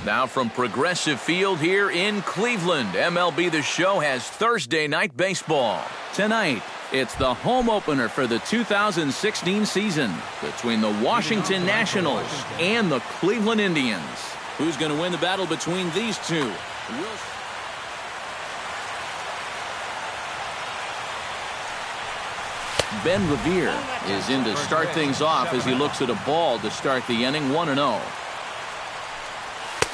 Now from Progressive Field here in Cleveland, MLB The Show has Thursday night baseball. Tonight, it's the home opener for the 2016 season between the Washington Nationals and the Cleveland Indians. Who's going to win the battle between these two? Ben Revere is in to start things off as he looks at a ball to start the inning, 1-0.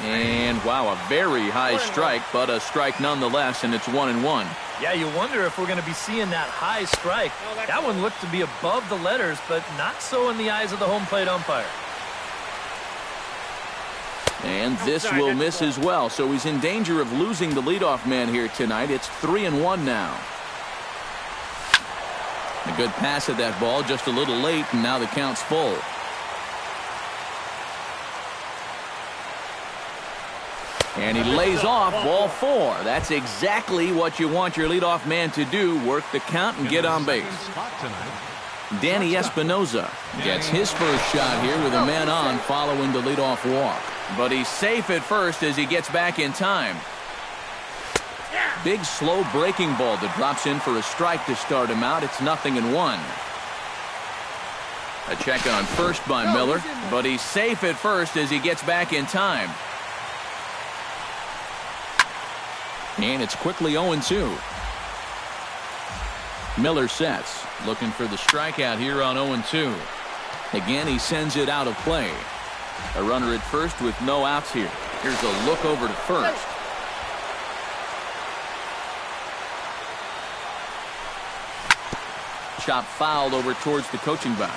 And wow, a very high strike, but a strike nonetheless, and it's 1-1. Yeah, you wonder if we're going to be seeing that high strike. That one looked to be above the letters, but not so in the eyes of the home plate umpire. And this will miss as well, so he's in danger of losing the leadoff man here tonight. It's 3-1 now. A good pass at that ball, just a little late, and now the count's full. And he lays off ball 4. That's exactly what you want your leadoff man to do, work the count and get on base. Danny Espinoza gets his first shot here with a man on following the leadoff walk. But he's safe at first as he gets back in time. Big slow breaking ball that drops in for a strike to start him out. It's 0-1. A check on first by Miller, but he's safe at first as he gets back in time. And it's quickly 0-2. Miller sets, looking for the strikeout here on 0-2. Again, he sends it out of play. A runner at first with no outs here. Here's a look over to first. Chop fouled over towards the coaching box.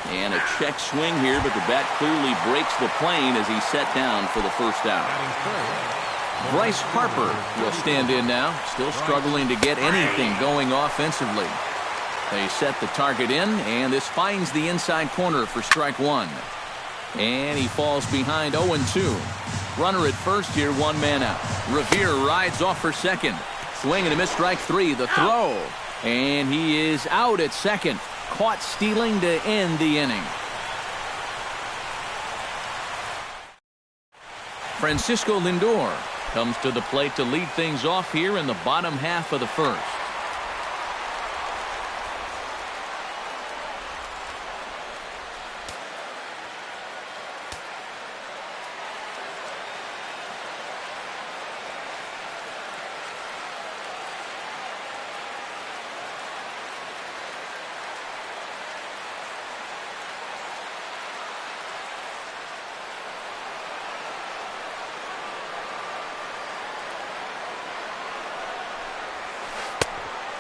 And a check swing here, but the bat clearly breaks the plane as he's set down for the first out. Bryce Harper will stand in now, still struggling to get anything going offensively. They set the target in, and this finds the inside corner for strike 1. And he falls behind 0-2. Runner at first here, one man out. Revere rides off for second. Swing and a miss, strike 3. The throw. And he is out at second. Caught stealing to end the inning. Francisco Lindor comes to the plate to lead things off here in the bottom half of the first.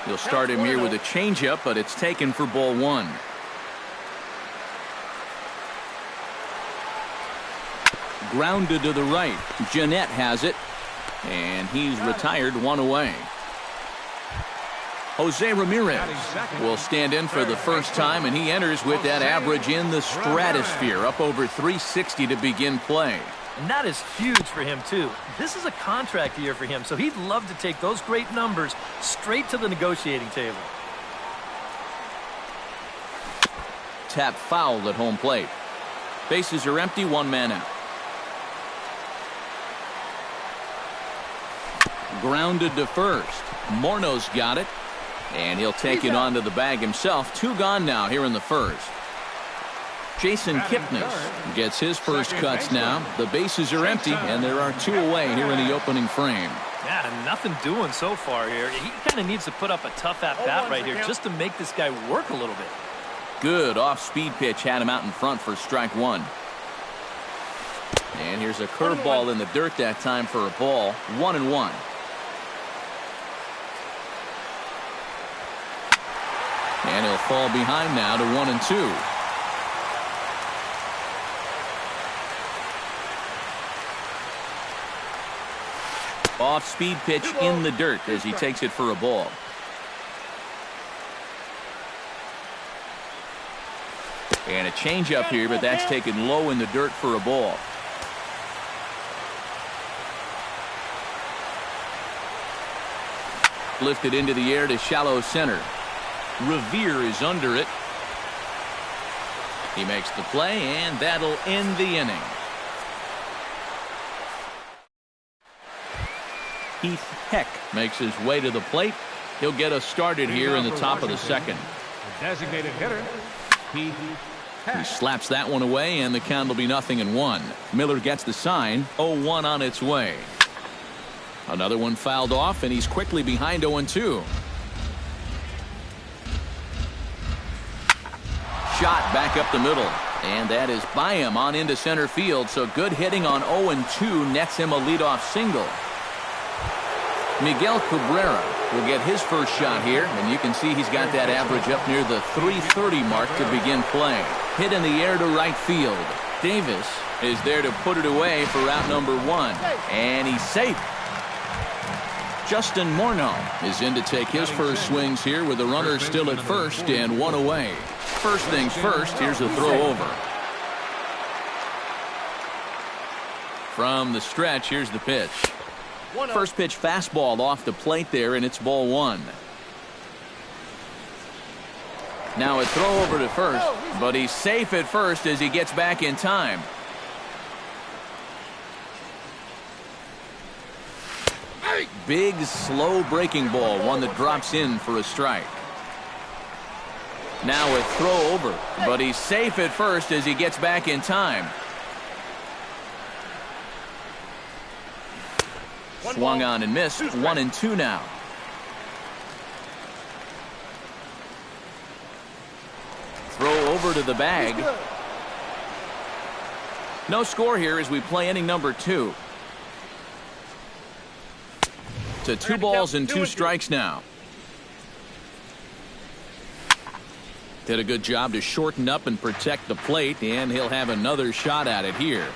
You'll start him here with a changeup, but it's taken for ball 1. Grounded to the right. Jeanette has it, and he's retired, 1 away. Jose Ramirez will stand in for the first time, and he enters with that average in the stratosphere, up over 360 to begin play. And that is huge for him, too. This is a contract year for him, so he'd love to take those great numbers straight to the negotiating table. Tap fouled at home plate. Bases are empty, one man out. Grounded to first. Morno's got it, and he'll take it onto the bag himself. 2 gone now here in the first. Jason Kipnis gets his first cuts now. The bases are empty, and there are 2 away here in the opening frame. Yeah, nothing doing so far here. He kind of needs to put up a tough at-bat right here just to make this guy work a little bit. Good off-speed pitch had him out in front for strike 1. And here's a curveball in the dirt that time for a ball. 1-1. And he'll fall behind now to 1-2. Off-speed pitch in the dirt as he takes it for a ball. And a changeup here, but that's taken low in the dirt for a ball. Lifted into the air to shallow center. Revere is under it. He makes the play, and that'll end the inning. Heath Heck makes his way to the plate. He'll get us started here in the top of the second. The designated hitter, Heath Heck. He slaps that one away, and the count will be 0-1. Miller gets the sign. 0-1 on its way. Another one fouled off, and he's quickly behind 0-2. Shot back up the middle, and that is by him on into center field. So good hitting on 0-2 nets him a leadoff single. Miguel Cabrera will get his first shot here, and you can see he's got that average up near the 330 mark to begin play. Hit in the air to right field. Davis is there to put it away for out number 1, and he's safe. Justin Morneau is in to take his first swings here with the runner still at first and 1 away. First things first, here's a throw over. From the stretch, here's the pitch. First pitch fastball off the plate there, and it's ball 1. Now a throw over to first, but he's safe at first as he gets back in time. Big, slow breaking ball, one that drops in for a strike. Now a throw over, but he's safe at first as he gets back in time. Swung on and missed. 1-2 now. Throw over to the bag. No score here as we play inning number 2. To 2 balls and 2 strikes now. Did a good job to shorten up and protect the plate, and he'll have another shot at it here.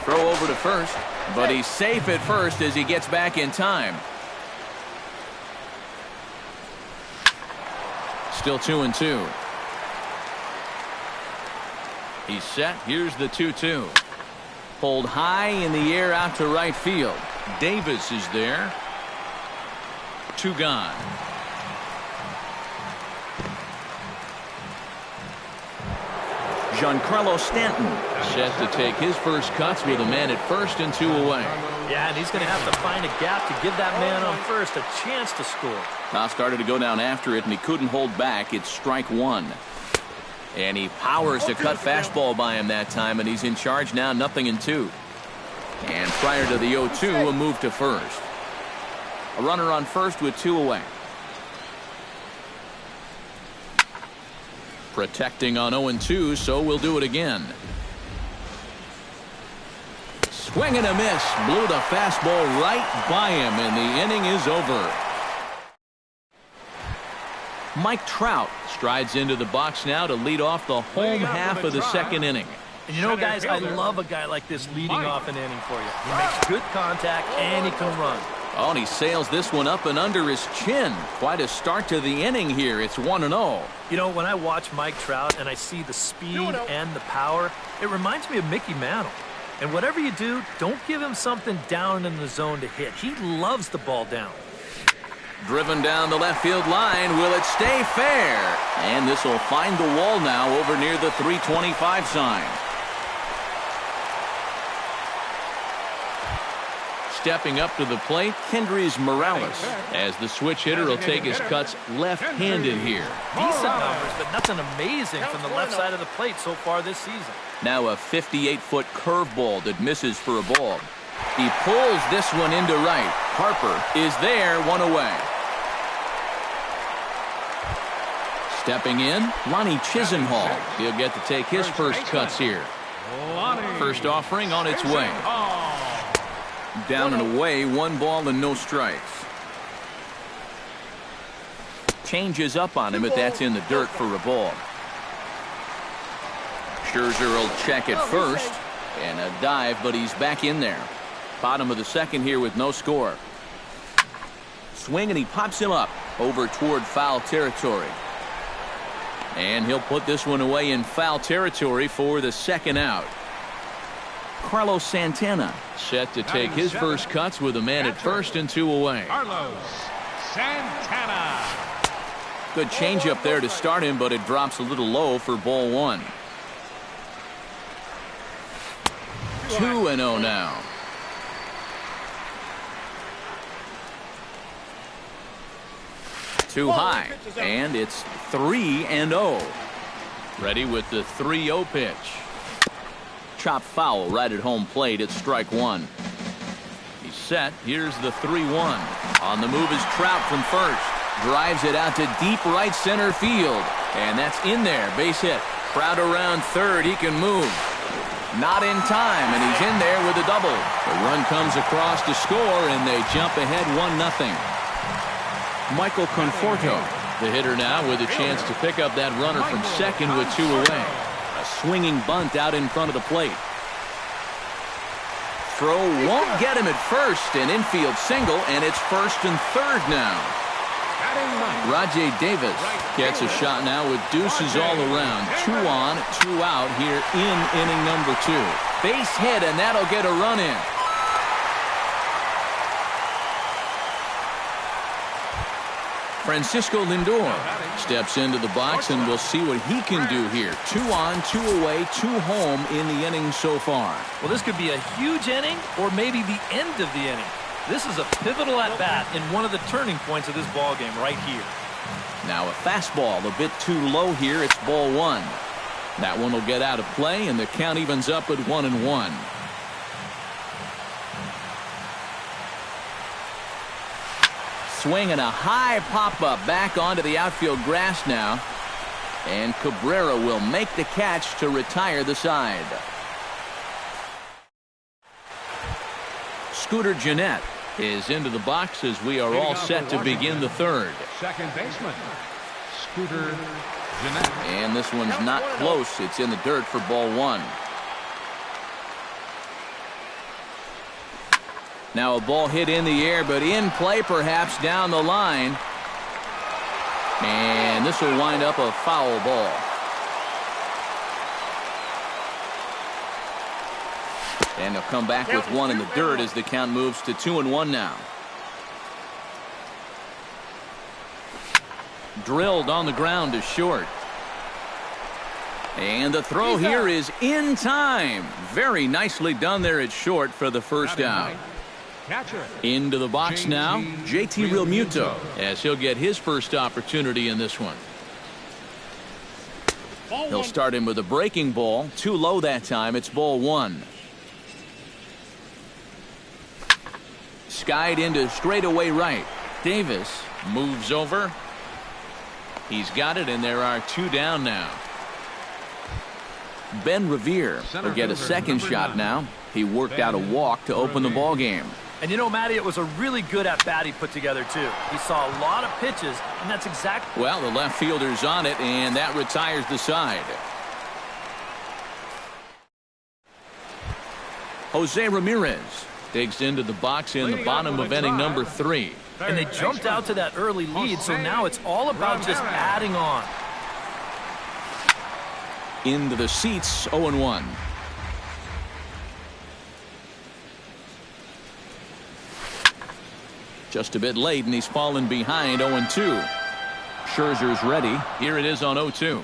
Throw over to first, but he's safe at first as he gets back in time. Still 2-2. He's set. Here's the 2-2. Pulled high in the air out to right field. Davis is there. 2 gone. Giancarlo Stanton set to take his first cuts with a man at first and 2 away. Yeah, and he's going to have to find a gap to give that man on first a chance to score. Now started to go down after it, and he couldn't hold back. It's strike 1. And he powers to cut fastball by him that time, and he's in charge now, 0-2. And prior to the 0-2, a move to first. A runner on first with 2 away. Protecting on 0-2, so we'll do it again. Swing and a miss. Blew the fastball right by him, and the inning is over. Mike Trout strides into the box now to lead off the home half of the second inning. And you know, guys, I love a guy like this leading off an inning for you. He makes good contact, and he can run. Oh, and he sails this one up and under his chin. Quite a start to the inning here. It's 1-0. You know, when I watch Mike Trout and I see the speed and the power, it reminds me of Mickey Mantle. And whatever you do, don't give him something down in the zone to hit. He loves the ball down. Driven down the left field line. Will it stay fair? And this will find the wall now over near the 325 sign. Stepping up to the plate, Kendrys Morales, as the switch hitter will take his cuts left-handed here. Decent numbers, but nothing amazing from the left side of the plate so far this season. Now a 58-foot curveball that misses for a ball. He pulls this one into right. Harper is there, 1 away. Stepping in, Lonnie Chisenhall. He'll get to take his first cuts here. First offering on its way. Down and away, 1 ball and no strikes. Changes up on him, but that's in the dirt for a ball. Scherzer will check at first, and a dive, but he's back in there. Bottom of the second here with no score. Swing, and he pops him up over toward foul territory. And he'll put this one away in foul territory for the second out. Carlos Santana set to take his first cuts with a man at first and 2 away. Carlos Santana. Good changeup there to start him, but it drops a little low for ball one. 2-0 now. Too high, and it's 3-0. Ready with the 3-0 pitch. Chop foul right at home plate. It's strike one. He's set. Here's the 3-1. On the move is Trout from first. Drives it out to deep right center field. And that's in there. Base hit. Trout around third. He can move. Not in time, and he's in there with a double. The run comes across to score, and they jump ahead 1-0. Michael Conforto, the hitter now, with a chance to pick up that runner from second with two away. A swinging bunt out in front of the plate. Throw won't get him at first, an infield single, and it's first and third now. Rajay Davis gets a shot now with deuces all around. 2 on, 2 out here in inning number 2. Base hit, and that'll get a run in. Francisco Lindor steps into the box, and we'll see what he can do here. 2 on, 2 away, 2 home in the inning so far. Well, this could be a huge inning or maybe the end of the inning. This is a pivotal at-bat in one of the turning points of this ball game right here. Now a fastball a bit too low here. It's ball one. That one will get out of play, and the count evens up at 1-1. Swing and a high pop-up back onto the outfield grass now. And Cabrera will make the catch to retire the side. Scooter Gennett is into the box as we are all set to begin the third. Second baseman, Scooter Gennett. And this one's not close. It's in the dirt for ball one. Now a ball hit in the air, but in play perhaps down the line. And this will wind up a foul ball. And they'll come back with one in the dirt as the count moves to 2-1 now. Drilled on the ground to short. And the throw here is in time. Very nicely done there at short for the first out. Into the box now, JT Realmuto, as he'll get his first opportunity in this one. He'll start him with a breaking ball. Too low that time. It's ball one. Skied into straightaway right. Davis moves over. He's got it, and there are 2 down now. Ben Revere will get a second shot now. He worked out a walk to open the ball game. And you know, Matty, it was a really good at-bat he put together, too. He saw a lot of pitches, and that's exactly... Well, the left fielder's on it, and that retires the side. Jose Ramirez digs into the box in the bottom of inning number 3. And they jumped out to that early lead, so now it's all about just adding on. Into the seats, 0-1. Just a bit late, and he's fallen behind 0-2. Scherzer's ready. Here it is on 0-2.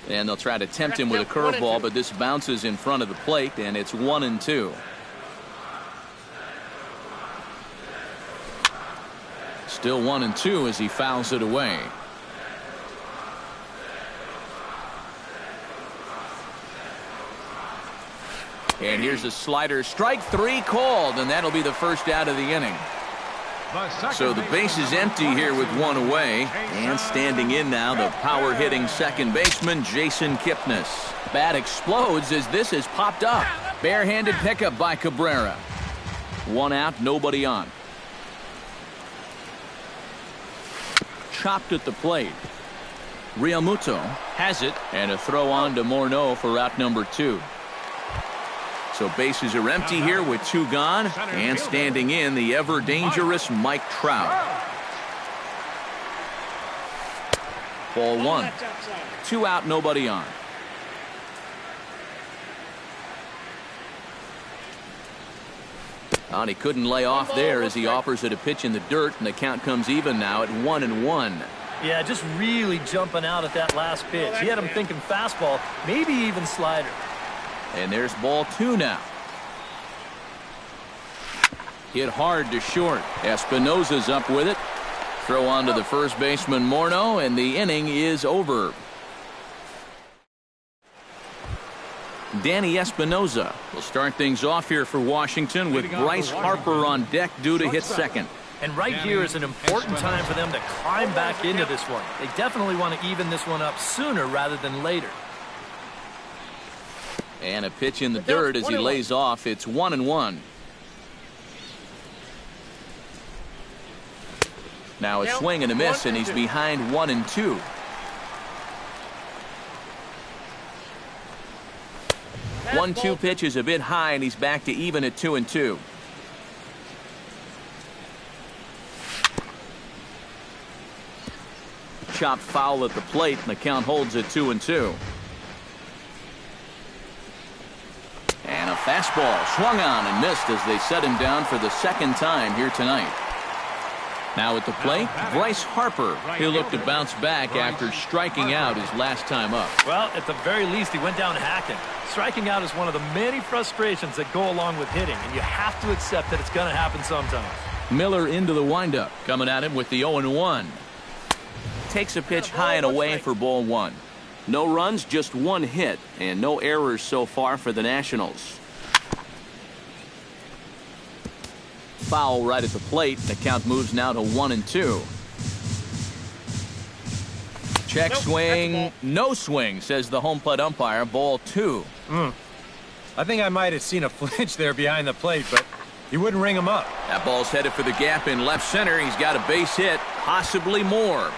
And they'll try to tempt him with a curveball, but this bounces in front of the plate, and it's 1-2. Still 1-2 as he fouls it away. And here's a slider. Strike 3 called, and that'll be the first out of the inning. So the base is empty here with 1 away. And standing in now, the power-hitting second baseman, Jason Kipnis. Bat explodes as this has popped up. Barehanded pickup by Cabrera. 1 out, nobody on. Chopped at the plate. Realmuto has it, and a throw on to Morneau for out number 2. So bases are empty here with 2 gone, and standing in, the ever-dangerous Mike Trout. Ball 1. 2 out, nobody on. And he couldn't lay off there as he offers it a pitch in the dirt, and the count comes even now at 1-1. Yeah, just really jumping out at that last pitch. He had him thinking fastball, maybe even slider. And there's ball 2 now. Hit hard to short. Espinosa's up with it. Throw on to the first baseman Morneau, and the inning is over. Danny Espinosa will start things off here for Washington with Bryce Harper on deck due to hit second. And right here is an important time for them to climb back into this one. They definitely want to even this one up sooner rather than later. And a pitch in the dirt as he lays off. It's 1-1. Now a swing and a miss, and he's behind 1-2. One-two pitch is a bit high, and he's back to even at 2-2. Chop foul at the plate, and the count holds at 2-2. And a fastball swung on and missed as they set him down for the second time here tonight. Now at the plate, Bryce Harper. He'll look to bounce back after striking out his last time up. Well, at the very least, he went down hacking. Striking out is one of the many frustrations that go along with hitting, and you have to accept that it's going to happen sometimes. Miller into the windup, coming at him with the 0-1. Takes a pitch high and away for ball 1. No runs, just one hit, and no errors so far for the Nationals. Foul right at the plate. The count moves now to 1-2. Check swing, no swing, says the home plate umpire. Ball 2. I think I might have seen a flinch there behind the plate, but he wouldn't ring him up. That ball's headed for the gap in left center. He's got a base hit, possibly more.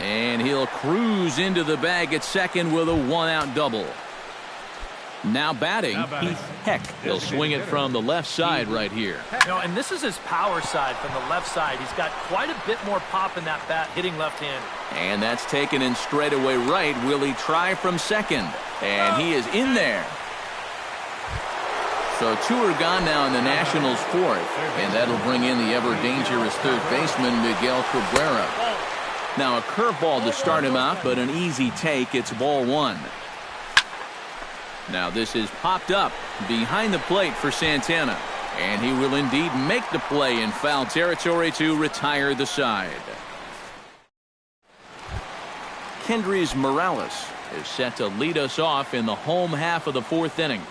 And he'll cruise into the bag at second with a 1-out double. Now batting, Heath Heck. He'll swing it from the left side right here. And this is his power side from the left side. He's got quite a bit more pop in that bat hitting left-handed. And that's taken in straightaway right. Will he try from second? And he is in there. So 2 are gone now in the Nationals' 4th. And that'll bring in the ever-dangerous third baseman, Miguel Cabrera. Now a curveball to start him out, but an easy take. It's ball 1. Now this is popped up behind the plate for Santana. And he will indeed make the play in foul territory to retire the side. Kendrys Morales is set to lead us off in the home half of the 4th inning.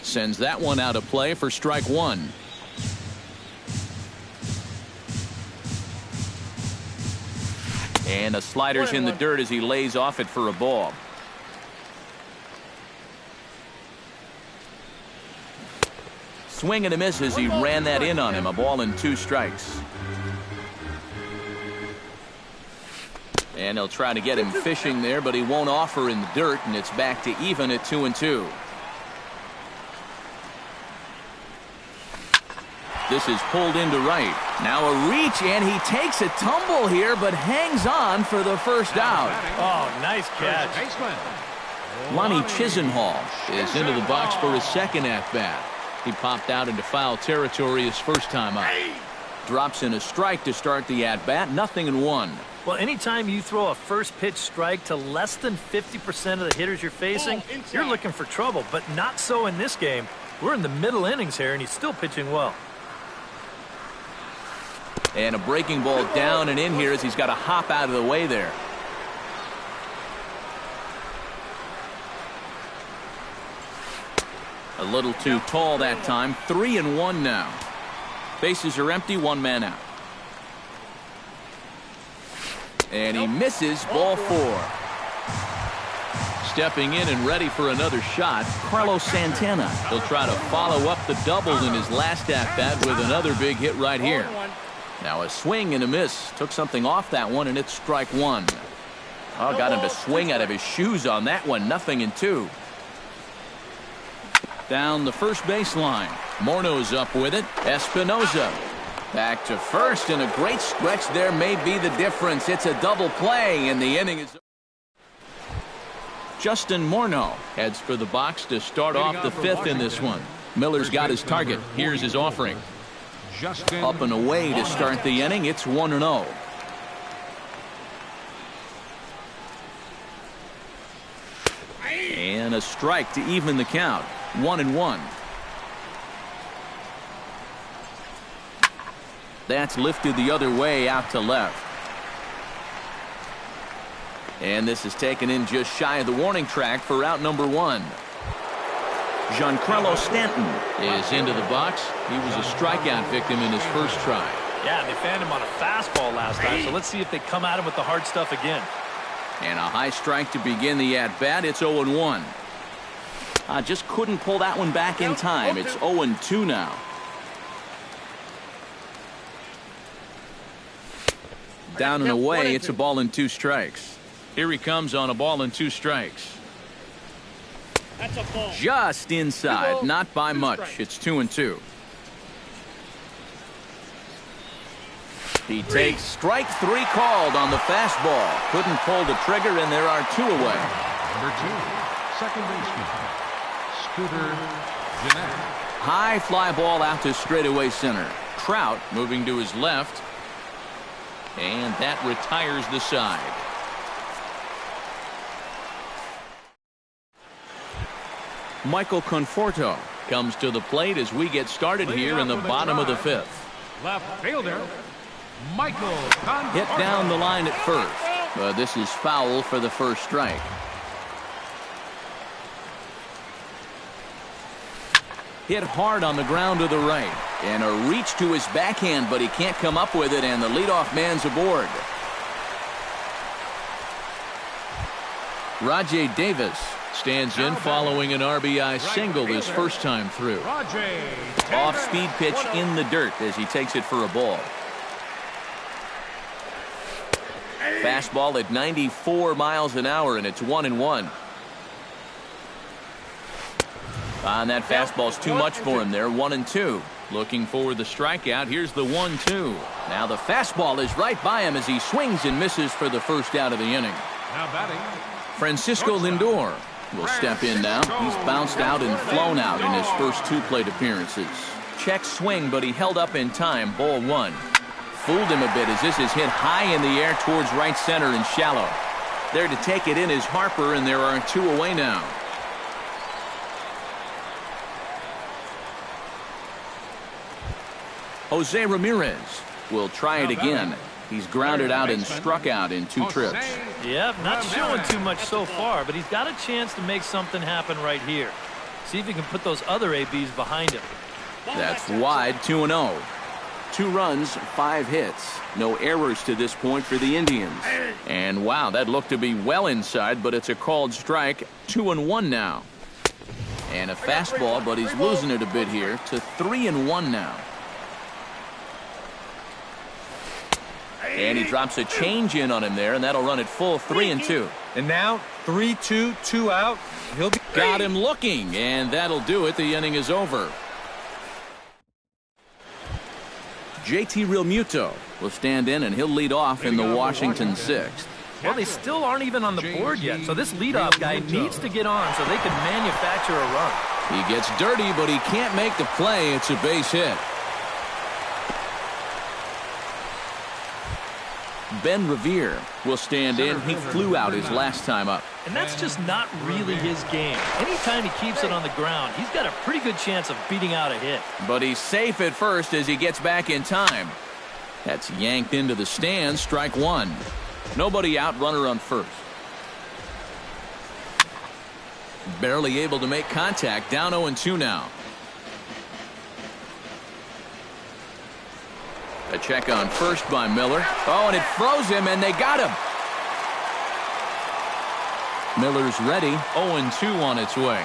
Sends that one out of play for strike 1. And a slider's in the dirt as he lays off it for a ball. Swing and a miss as he ran that in on him. A ball and 2 strikes. And he'll try to get him fishing there, but he won't offer in the dirt, and it's back to even at 2-2. This is pulled into right. Now a reach, and he takes a tumble here, but hangs on for the first out. Oh, nice catch. Lonnie Chisenhall is into the box for his second at-bat. He popped out into foul territory his first time up. Drops in a strike to start the at-bat. 0-1. Well, anytime you throw a first pitch strike to less than 50% of the hitters you're facing, you're looking for trouble, but not so in this game. We're in the middle innings here, and he's still pitching well. And a breaking ball down and in here as he's got to hop out of the way there. A little too tall that time. 3-1 now. Bases are empty, 1 man out. And he misses. Ball 4. Stepping in and ready for another shot, Carlos Santana. He'll try to follow up the double in his last at-bat with another big hit right here. Now a swing and a miss. Took something off that one, and it's strike one. Oh, got him to swing out of his shoes on that one. 0-2. Down the first baseline. Morno's up with it. Espinoza back to first, and a great stretch there may be the difference. It's a double play, and the inning is... Justin Morneau heads for the box to start off the fifth in this one. Miller's got his target. Here's his offering. Up and away to start the inning. It's 1-0. And a strike to even the count. 1-1. That's lifted the other way out to left. And this is taken in just shy of the warning track for out number one. Giancarlo Stanton is into the box. He was a strikeout victim in his first try. Yeah, they fanned him on a fastball last time, so let's see if they come at him with the hard stuff again. And a high strike to begin the at-bat. It's 0-1. Just couldn't pull that one back in time. It's 0-2 now. Down and away, it's a ball and 2 strikes. Here he comes on a ball and 2 strikes. That's a ball. Just inside, not by much. It's 2-2. He takes strike 3 called on the fastball. Couldn't pull the trigger, and there are 2 away. Number 2, second baseman, Scooter Gennett. High fly ball out to straightaway center. Trout moving to his left. And that retires the side. Michael Conforto comes to the plate as we get started here in the bottom of the 5th. Left fielder, Michael Conforto. Hit down the line at first, but this is foul for the first strike. Hit hard on the ground to the right, and a reach to his backhand, but he can't come up with it, and the leadoff man's aboard. Rajay Davis stands in following an RBI single his first time through. Off-speed pitch in the dirt as he takes it for a ball. Fastball at 94 miles an hour, and it's 1-1. And that fastball's too much for him there. 1-2. Looking for the strikeout. Here's the 1-2. Now the fastball is right by him as he swings and misses for the first out of the inning. Now batting, Francisco Lindor will step in now. He's bounced out and flown out in his first 2 plate appearances. Check swing, but he held up in time. Ball 1. Fooled him a bit as this is hit high in the air towards right center and shallow. There to take it in is Harper, and there are 2 away now. Jose Ramirez will try it again. He's grounded out and struck out in 2 trips. Yep, not showing too much so far, but he's got a chance to make something happen right here. See if he can put those other ABs behind him. That's wide. 2-0. 2 runs, 5 hits. No errors to this point for the Indians. And wow, that looked to be well inside, but it's a called strike. 2-1 now. And a fastball, but he's losing it a bit here to 3-1 now. And he drops a change in on him there, and that'll run it full 3-2. And now 3-2, 2 out. He'll be got him looking, and that'll do it. The inning is over. JT Realmuto will stand in, and he'll lead off in the Washington 6th. Well, they still aren't even on the board yet, so this leadoff guy needs to get on so they can manufacture a run. He gets dirty, but he can't make the play. It's a base hit. Ben Revere will stand in. He flew out his last time up. And that's just not really his game. Anytime he keeps it on the ground, he's got a pretty good chance of beating out a hit. But he's safe at first as he gets back in time. That's yanked into the stands. Strike 1. Nobody out, runner on first. Barely able to make contact. Down 0-2 now. A check on first by Miller. Oh, and it froze him, and they got him. Miller's ready. 0-2 on its way.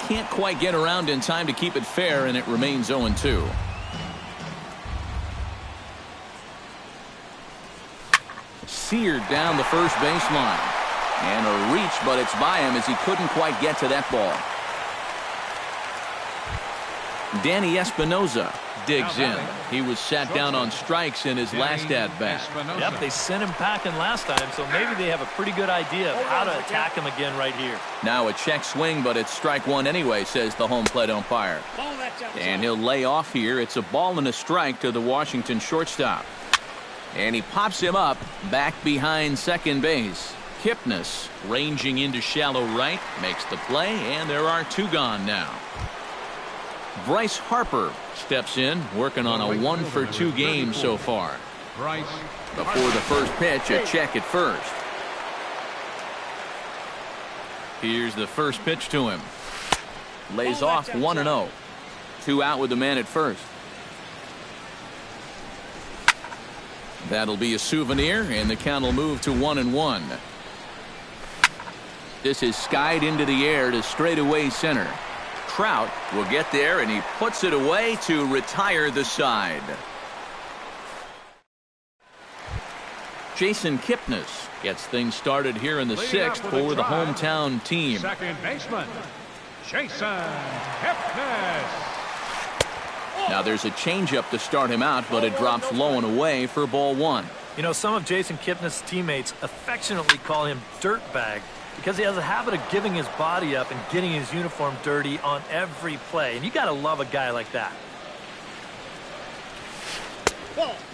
Can't quite get around in time to keep it fair, and it remains 0-2. seared down the first baseline. And a reach, but it's by him as he couldn't quite get to that ball. Danny Espinoza digs in. He was sat down on strikes in his last at-bat. Yep, they sent him packing last time, so maybe they have a pretty good idea of how to attack him again right here. Now a check swing, but it's strike one anyway, says the home plate umpire. And he'll lay off here. It's a ball and a strike to the Washington shortstop. And he pops him up back behind second base. Kipnis ranging into shallow right, makes the play, and there are two gone now. Bryce Harper steps in, working on a 1-for-2 game so far. Bryce. Before the first pitch, a check at first. Here's the first pitch to him. Lays off 1-0. 2 out with the man at first. That'll be a souvenir, and the count will move to 1-1. This is skied into the air to straightaway center. Trout will get there, and he puts it away to retire the side. Jason Kipnis gets things started here in the 6th for the hometown team. Second baseman, Jason Kipnis. Now there's a changeup to start him out, but it drops low and away for ball 1. You know, some of Jason Kipnis' teammates affectionately call him Dirtbag because he has a habit of giving his body up and getting his uniform dirty on every play. And you got to love a guy like that.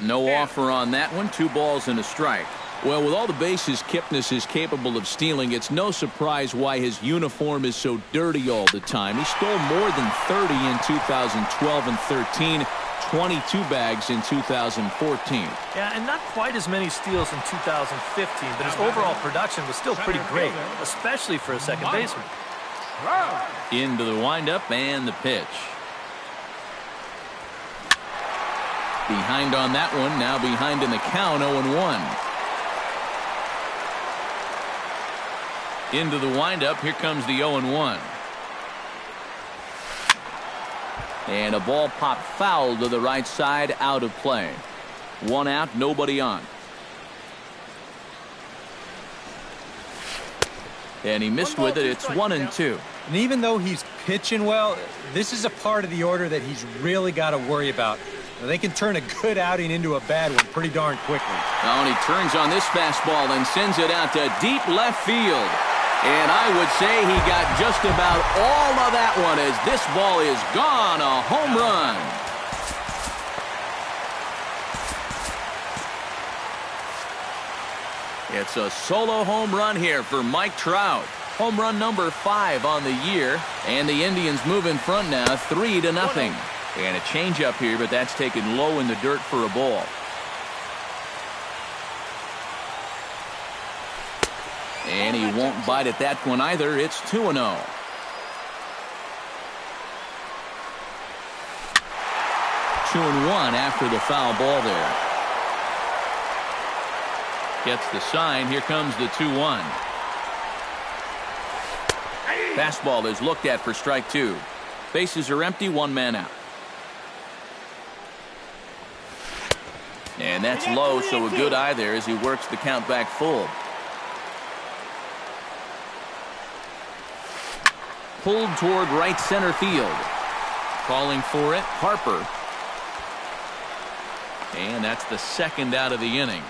No offer on that one. 2 balls and a strike. Well, with all the bases Kipnis is capable of stealing, it's no surprise why his uniform is so dirty all the time. He stole more than 30 in 2012 and 13. 22 bags in 2014. Yeah, and not quite as many steals in 2015, but his overall production was still pretty great, especially for a second baseman. Into the windup and the pitch. Behind on that one, now behind in the count, 0-1. Into the windup, here comes the 0-1. And a ball popped foul to the right side, out of play. 1 out, nobody on. And he missed with it. It's 1-2. And even though he's pitching well, this is a part of the order that he's really got to worry about. They can turn a good outing into a bad one pretty darn quickly. Now, and he turns on this fastball and sends it out to deep left field. And I would say he got just about all of that one as this ball is gone. A home run. It's a solo home run here for Mike Trout. Home run number 5 on the year. And the Indians move in front now 3-0. And a changeup here, but that's taken low in the dirt for a ball. And he won't bite at that one either. It's 2-0. 2-1 after the foul ball there. Gets the sign. Here comes the 2-1. Fastball is looked at for strike 2. Bases are empty, 1 man out. And that's low, so a good eye there as he works the count back full. Pulled toward right center field. Calling for it, Harper. And that's the 2nd out of the inning.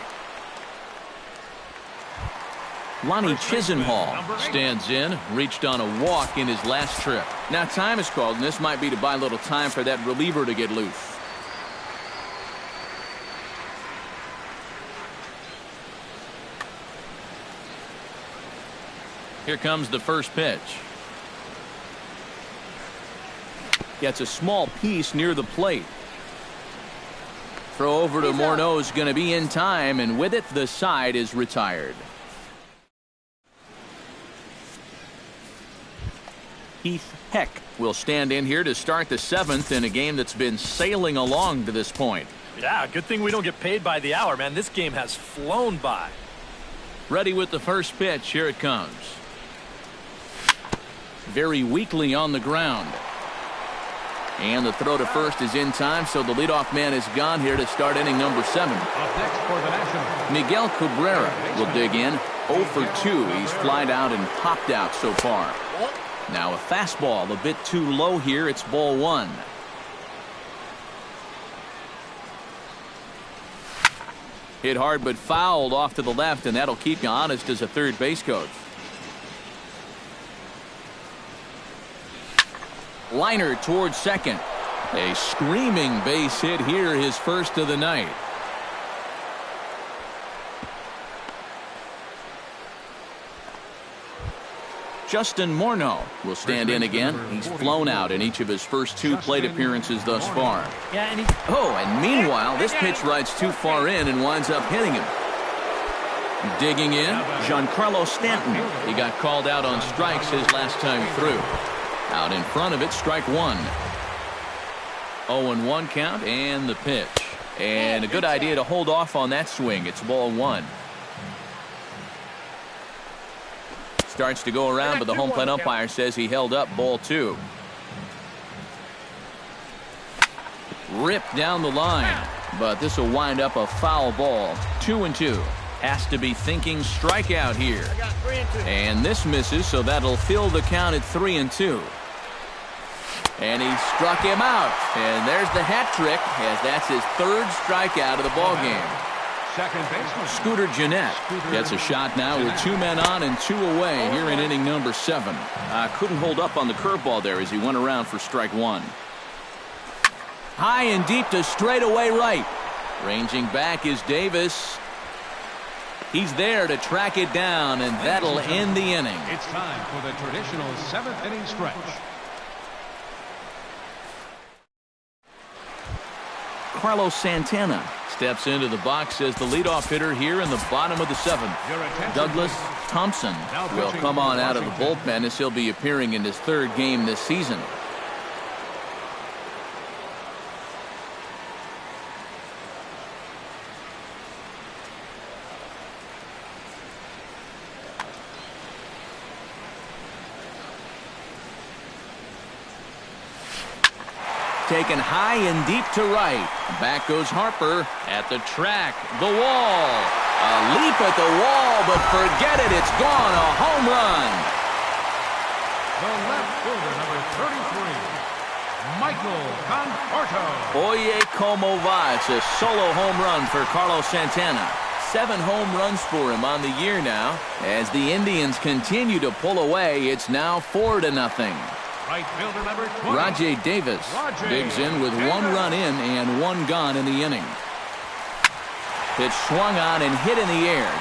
Lonnie Chisenhall stands in, reached on a walk in his last trip. Now time is called, and this might be to buy a little time for that reliever to get loose. Here comes the first pitch. Gets a small piece near the plate. Throw over to Morneau is going to be in time, and with it, the side is retired. Heath Heck will stand in here to start the 7th in a game that's been sailing along to this point. Yeah, good thing we don't get paid by the hour, man. This game has flown by. Ready with the first pitch. Here it comes. Very weakly on the ground. And the throw to first is in time, so the leadoff man is gone here to start inning number 7. Up next for the Nationals, Miguel Cabrera will dig in. 0 for 2. He's flied out and popped out so far. Now a fastball a bit too low here. It's ball 1. Hit hard but fouled off to the left, and that'll keep you honest as a third base coach. Liner towards second. A screaming base hit here, his first of the night. Justin Morneau will stand in again. He's flown out in each of his first 2 plate appearances thus far. Yeah, and and meanwhile, this pitch rides too far in and winds up hitting him. Digging in, Giancarlo Stanton. He got called out on strikes his last time through. Out in front of it, strike 1. 0-1 count, and the pitch. And a good idea to hold off on that swing. It's ball 1. Starts to go around, but the home plate umpire says he held up ball 2. Ripped down the line, but this will wind up a foul ball. 2-2. Has to be thinking strikeout here. And this misses, so that'll fill the count at 3-2. And he struck him out. And there's the hat trick, as that's his 3rd strikeout of the ballgame. second baseman, Scooter Gennett gets a shot now with 2 men on and 2 away here in inning number 7. Couldn't hold up on the curveball there as he went around for strike 1. High and deep to straightaway right. Ranging back is Davis. He's there to track it down, and that'll end the inning. It's time for the traditional 7th inning stretch. Carlos Santana steps into the box as the leadoff hitter here in the bottom of the 7th. Douglas Thompson will come on out of the bullpen as he'll be appearing in his 3rd game this season. Taken high and deep to right. Back goes Harper at the track. The wall. A leap at the wall, but forget it. It's gone. A home run. The left fielder, number 33, Michael Conforto. Oye como va. It's a solo home run for Carlos Santana. 7 home runs for him on the year now. As the Indians continue to pull away, it's now 4-0. Right fielder number 20. Rajay Davis digs in with 1 run in and 1 gone in the inning. Pitch swung on and hit in the air.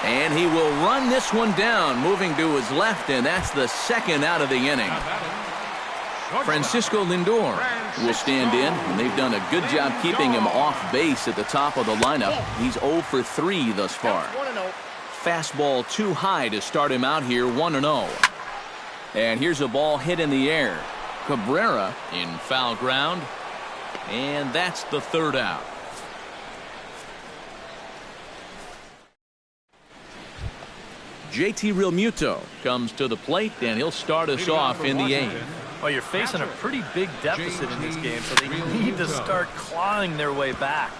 And he will run this one down, moving to his left, and that's the 2nd out of the inning. Francisco Lindor will stand in, and they've done a good job keeping him off base at the top of the lineup. He's 0 for 3 thus far. Fastball too high to start him out here, 1-0. And here's a ball hit in the air. Cabrera in foul ground. And that's the 3rd out. JT Realmuto comes to the plate, and he'll start us off in the 8th. Well, you're facing a pretty big deficit in this game, so they need to start clawing their way back.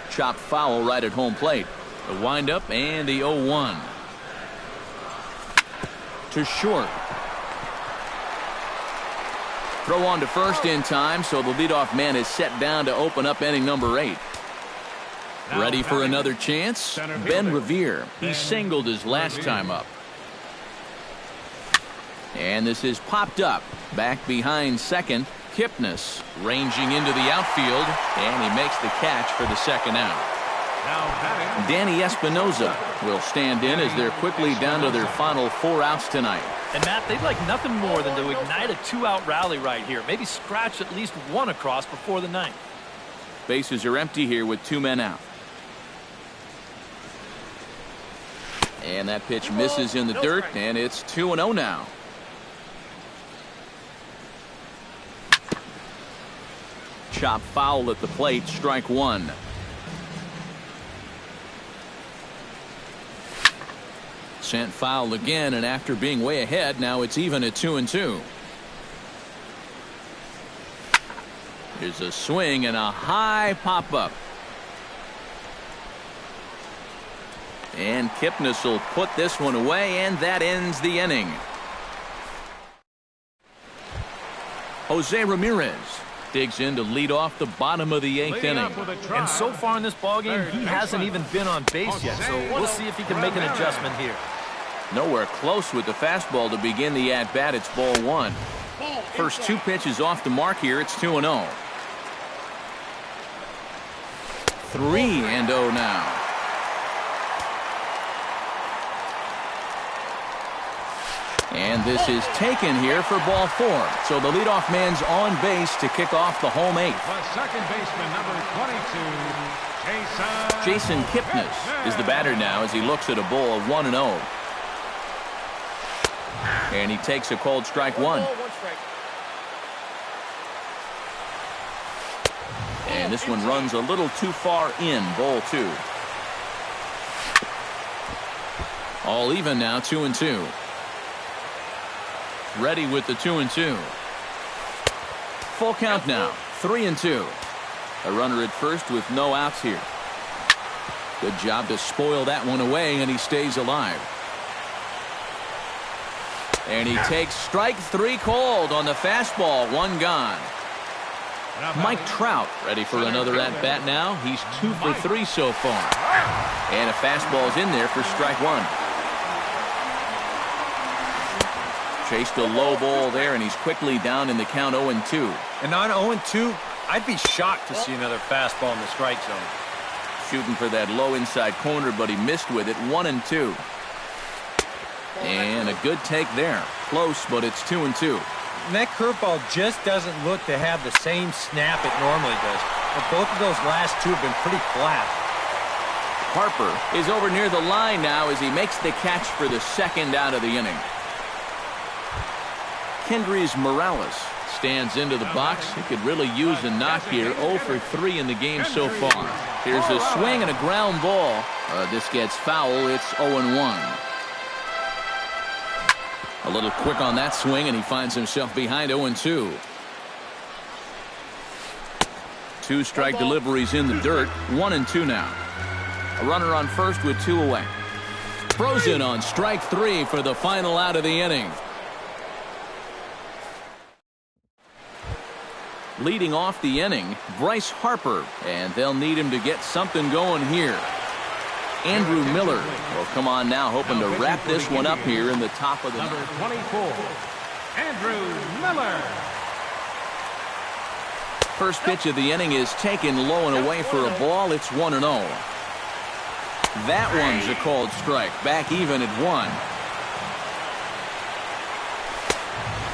Chopped foul right at home plate. The windup and the 0-1. To short. Throw on to first in time, so the leadoff man is set down to open up inning number 8. Ready for another chance? Ben Revere. He singled his last time up. And this is popped up. Back behind second. Kipnis ranging into the outfield, and he makes the catch for the 2nd out. Danny Espinoza will stand in as they're quickly down to their final 4 outs tonight. And Matt, they'd like nothing more than to ignite a 2-out rally right here. Maybe scratch at least 1 across before the 9th. Bases are empty here with 2 men out. And that pitch misses in the dirt, and it's 2-0 now. Chop foul at the plate, strike 1. Sent foul again, and after being way ahead, now it's even at 2-2. Here's a swing and a high pop-up. And Kipnis will put this one away, and that ends the inning. Jose Ramirez digs in to lead off the bottom of the 8th inning. And so far in this ballgame, he hasn't even been on base yet, so we'll see if he can make an adjustment here. Nowhere close with the fastball to begin the at-bat. It's ball 1. First 2 pitches off the mark here. It's 2-0. 3-0 now. And this is taken here for ball 4. So the leadoff man's on base to kick off the home 8th. The second baseman, number 22, Jason Kipnis is the batter now as he looks at a ball of 1-0. And he takes a called strike 1. And this one runs a little too far in, ball 2. All even now, 2-2. Ready with the 2-2. Full count now, 3-2. A runner at first with no outs here. Good job to spoil that one away, and he stays alive. And he takes strike 3 called on the fastball, 1 gone. Mike Trout ready for another at-bat now. He's 2 for 3 so far. And a fastball's in there for strike 1. Chased a low ball there, and he's quickly down in the count 0-2. And on 0-2, I'd be shocked to see another fastball in the strike zone. Shooting for that low inside corner, but he missed with it, 1-2. And a good take there. Close, but it's 2-2. And that curveball just doesn't look to have the same snap it normally does. But both of those last 2 have been pretty flat. Harper is over near the line now as he makes the catch for the 2nd out of the inning. Kendrys Morales stands into the box. He could really use a knock here. 0 for 3 in the game so far. Here's a swing and a ground ball. This gets foul. It's 0-1. A little quick on that swing, and he finds himself behind 0-2. 2 strike deliveries in the dirt. 1-2 now. A runner on first with 2 away. Frozen on strike 3 for the final out of the inning. Leading off the inning, Bryce Harper, and they'll need him to get something going here. Andrew Miller will come on now, hoping to wrap this one up here in the top of the number 24, Andrew Miller. First pitch of the inning is taken low and away for a ball. It's 1-0. That one's a called strike. Back even at 1.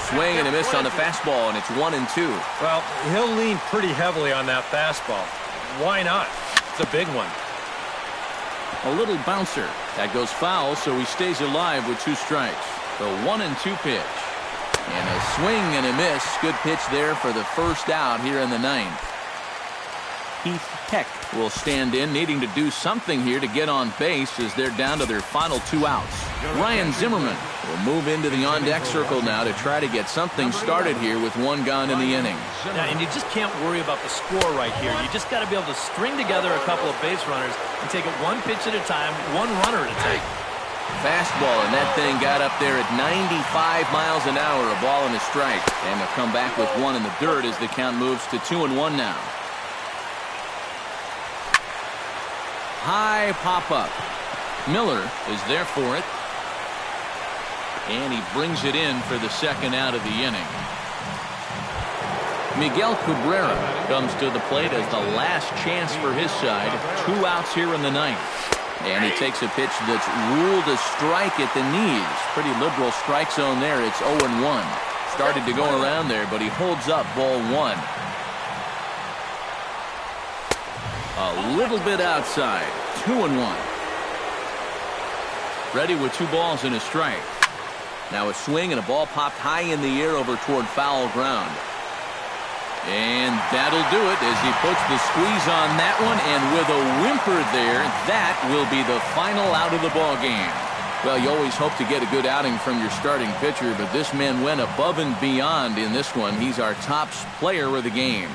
Swing and a miss on the fastball, and it's 1-2. Well, he'll lean pretty heavily on that fastball. Why not? It's a big one. A little bouncer. That goes foul, so he stays alive with 2 strikes. The 1-2 pitch. And a swing and a miss. Good pitch there for the first out here in the 9th. Heath Heck will stand in, needing to do something here to get on base as they're down to their final 2 outs. Ryan Zimmerman will move into the on-deck circle now to try to get something started here with 1 gone in the inning. Yeah, and you just can't worry about the score right here. You just got to be able to string together a couple of base runners and take it 1 pitch at a time, 1 runner at a time. Fastball, and that thing got up there at 95 miles an hour, a ball and a strike. And they'll come back with 1 in the dirt as the count moves to 2-1 now. High pop-up. Miller is there for it. And he brings it in for the 2nd out of the inning. Miguel Cabrera comes to the plate as the last chance for his side. 2 outs here in the 9th. And he takes a pitch that's ruled a strike at the knees. Pretty liberal strike zone there. It's 0-1. Started to go around there, but he holds up ball 1. A little bit outside. 2-1. Ready with 2 balls and a strike. Now a swing and a ball popped high in the air over toward foul ground. And that'll do it as he puts the squeeze on that one, and with a whimper there, that will be the final out of the ball game. Well, you always hope to get a good outing from your starting pitcher, but this man went above and beyond in this one. He's our top player of the game.